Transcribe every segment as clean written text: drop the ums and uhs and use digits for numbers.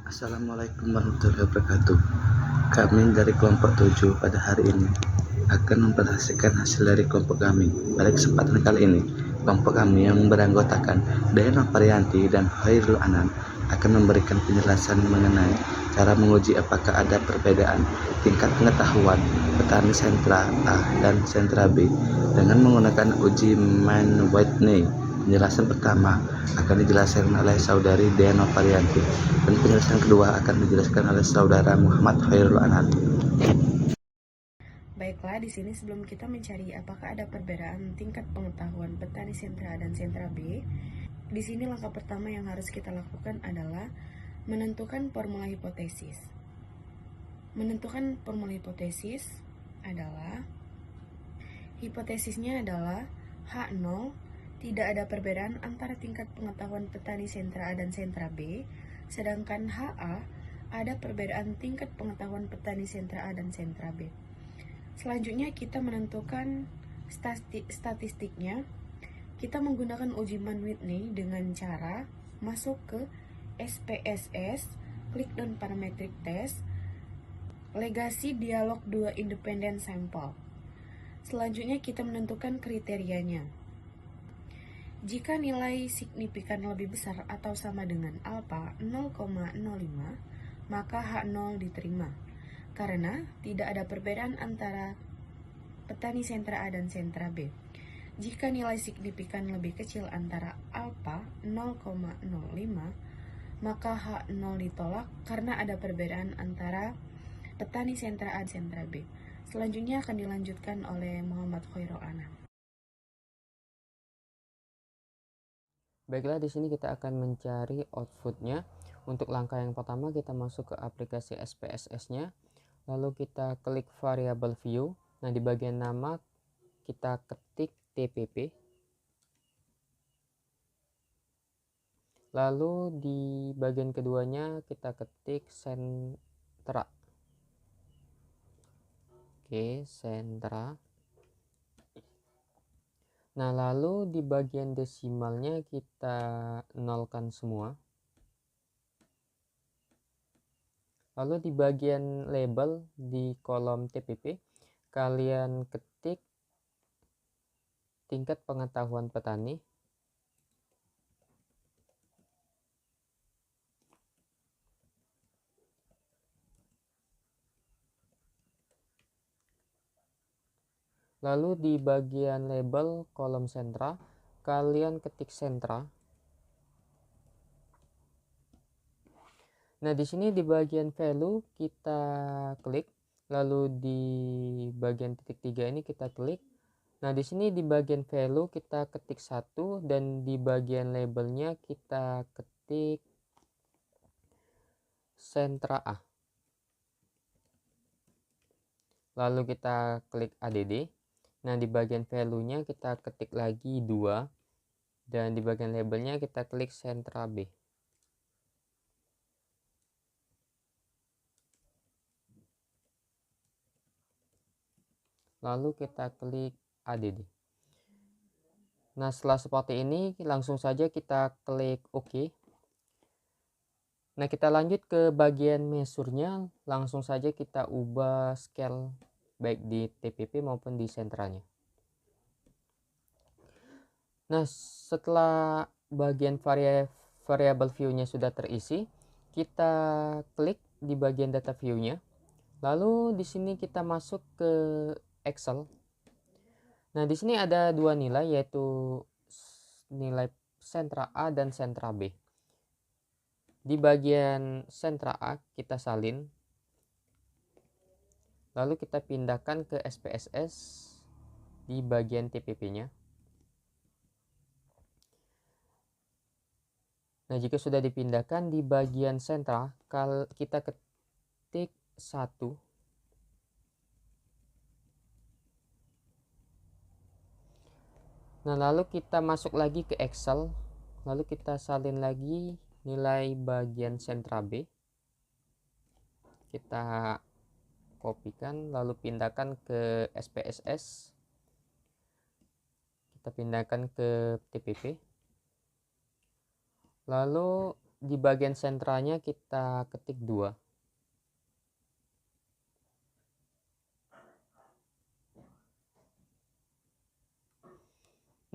Assalamualaikum warahmatullahi wabarakatuh. Kami dari kelompok 7 pada hari ini akan mempresentasikan hasil dari kelompok kami. Pada kesempatan kali ini, kelompok kami yang beranggotakan Dayana Varianti dan Khairul Anam akan memberikan penjelasan mengenai cara menguji apakah ada perbedaan tingkat pengetahuan petani sentra A dan sentra B dengan menggunakan uji Mann-Whitney. Penjelasan pertama akan dijelaskan oleh saudari Dayana Varianti dan penjelasan kedua akan dijelaskan oleh saudara Muhammad Khairul Anam. Baiklah, di sini sebelum kita mencari apakah ada perbedaan tingkat pengetahuan petani sentra A dan sentra B, di sini langkah pertama yang harus kita lakukan adalah menentukan formula hipotesis. Menentukan formula hipotesis adalah hipotesisnya adalah H0 tidak ada perbedaan antara tingkat pengetahuan petani sentra A dan sentra B, sedangkan HA ada perbedaan tingkat pengetahuan petani sentra A dan sentra B. Selanjutnya kita menentukan statistiknya. Kita menggunakan uji Mann-Whitney dengan cara masuk ke SPSS, klik down parametric test, legasi dialog 2 independent sample. Selanjutnya kita menentukan kriterianya. Jika nilai signifikan lebih besar atau sama dengan alfa 0,05, maka H0 diterima, karena tidak ada perbedaan antara petani sentra A dan sentra B. Jika nilai signifikan lebih kecil antara alfa 0,05, maka H0 ditolak karena ada perbedaan antara petani sentra A dan sentra B. Selanjutnya akan dilanjutkan oleh Muhammad Khairul Anam. Baiklah, di sini kita akan mencari outputnya. Untuk langkah yang pertama, kita masuk ke aplikasi SPSS-nya, lalu kita klik variable view. Nah, di bagian nama kita ketik TPP, lalu di bagian keduanya kita ketik sentra. Oke, sentra. Nah, lalu di bagian desimalnya kita nolkan semua. Lalu di bagian label di kolom TPP, kalian ketik tingkat pengetahuan petani. Lalu di bagian label kolom sentra, kalian ketik sentra. Nah, di sini di bagian value kita klik, lalu di bagian titik 3 ini kita klik. Nah, di sini di bagian value kita ketik 1 dan di bagian labelnya kita ketik sentra A. Lalu kita klik ADD. Nah, di bagian value-nya kita ketik lagi 2 dan di bagian labelnya kita klik sentra B. Lalu kita klik ADD. Nah, setelah seperti ini langsung saja kita klik OK. Nah, kita lanjut ke bagian measure-nya, langsung saja kita ubah scale baik di TPP maupun di sentranya. Nah, setelah bagian variable view-nya sudah terisi, kita klik di bagian data view-nya. Lalu di sini kita masuk ke Excel. Nah, di sini ada dua nilai, yaitu nilai sentra A dan sentra B. Di bagian sentra A kita salin, lalu kita pindahkan ke SPSS di bagian TPP-nya. Nah, jika sudah dipindahkan di bagian sentra, kita ketik 1. Nah, lalu kita masuk lagi ke Excel, lalu kita salin lagi nilai bagian sentra B. Kita kopikan lalu pindahkan ke SPSS. Kita pindahkan ke TPP. Lalu di bagian sentralnya kita ketik 2.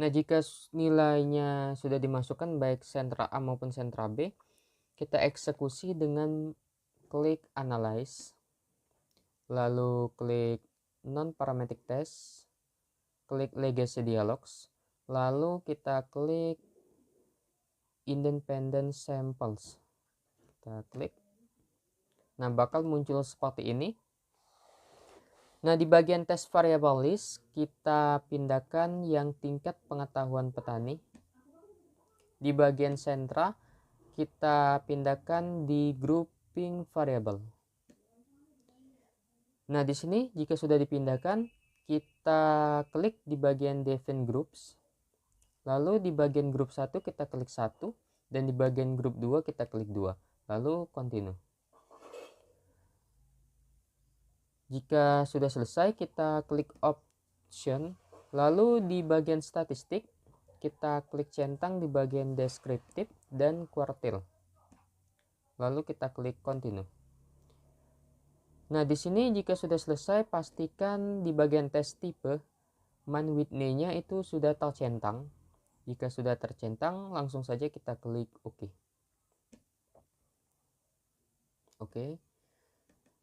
Nah, jika nilainya sudah dimasukkan baik sentra A maupun sentra B, kita eksekusi dengan klik Analyze, lalu klik Non-Parametric Test, klik Legacy Dialogs, lalu kita klik Independent Samples. Kita klik. Nah, bakal muncul seperti ini. Nah, di bagian test variable list, kita pindahkan yang tingkat pengetahuan petani. Di bagian sentra, kita pindahkan di grouping variable. Nah, di sini jika sudah dipindahkan, kita klik di bagian define groups. Lalu di bagian grup 1 kita klik 1, dan di bagian grup 2 kita klik 2. Lalu continue. Jika sudah selesai, kita klik option, lalu di bagian statistik, kita klik centang di bagian deskriptif dan quartile. Lalu kita klik continue. Nah, di sini jika sudah selesai, pastikan di bagian tes tipe, man with name-nya itu sudah tercentang. Jika sudah tercentang, langsung saja kita klik OK. Oke.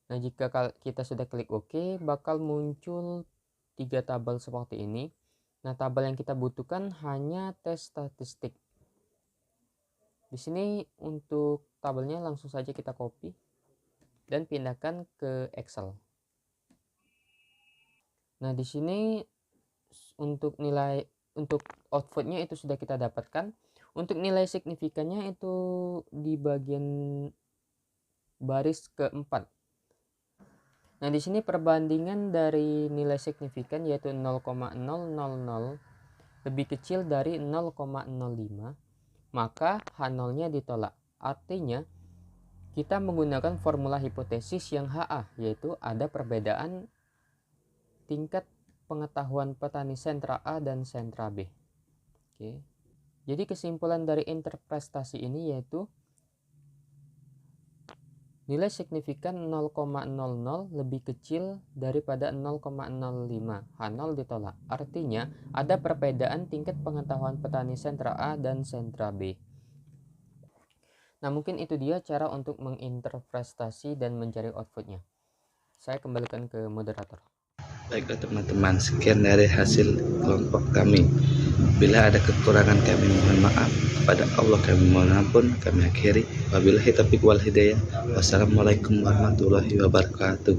Nah, jika kita sudah klik OK, bakal muncul 3 tabel seperti ini. Nah, tabel yang kita butuhkan hanya tes statistik. Di sini untuk tabelnya langsung saja kita copy dan pindahkan ke Excel. Nah, di sini untuk outputnya itu sudah kita dapatkan. Untuk nilai signifikannya itu di bagian baris keempat. Nah, di sini perbandingan dari nilai signifikan yaitu 0,000 lebih kecil dari 0,05, maka H0-nya ditolak. Artinya, kita menggunakan formula hipotesis yang HA, yaitu ada perbedaan tingkat pengetahuan petani sentra A dan sentra B. Oke. Jadi kesimpulan dari interpretasi ini yaitu nilai signifikan 0,00 lebih kecil daripada 0,05. H0 ditolak. Artinya, ada perbedaan tingkat pengetahuan petani sentra A dan sentra B. Nah, mungkin itu dia cara untuk menginterpretasi dan mencari outputnya. Saya kembalikan ke moderator. Baiklah teman-teman, sekian dari hasil kelompok kami. Bila ada kekurangan kami mohon maaf. Pada Allah kami mohon ampun. Kami akhiri. Wabillahi taufiq wal hidayah. Wassalamualaikum warahmatullahi wabarakatuh.